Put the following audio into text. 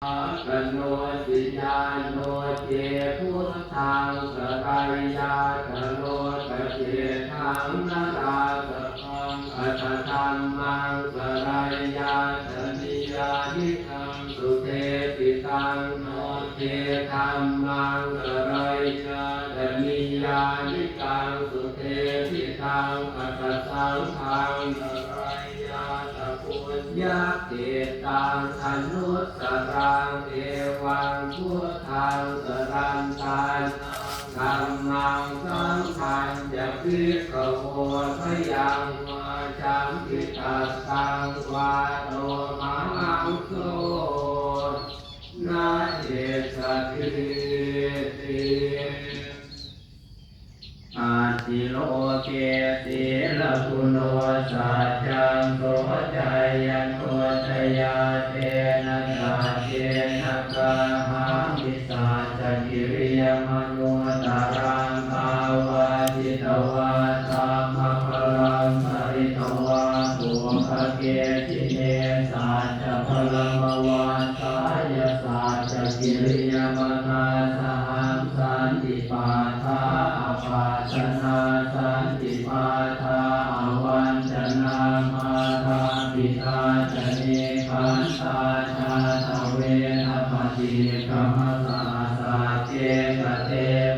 กโนสิญาโนเจพุทธังสรายยาตโนตเจธังนาราสพังอัตถัมมังสรายยาตนิยานิธังสุเทติตังโนเจธัมมังสรายยาตนิยานิธังสุเทติตังอัตสังฆังสรายยาตปุญญาเกตังอนุสสรังเอวังพุทธังสรันตันธัมมังสังฆังจะพิกขโวทยังวาจังกิตัสสังวาโตมังโสนาเอสติติอาติโลเกติลกุโนสัจจังโสจายันโตชยาเตนะสาเจนะกะหังวิสาจกิริยมโนตารังภาวะจิตวาสัมภะพลังสริตวาตุภเกจิเนสัจจพลังวาสายสัจจกิริยมตาสหังสันติปาทาอภาชนะสันติปาทาอวันชนะมาทาปิตาชเนขันตาชาตเวนะปฏิกรรม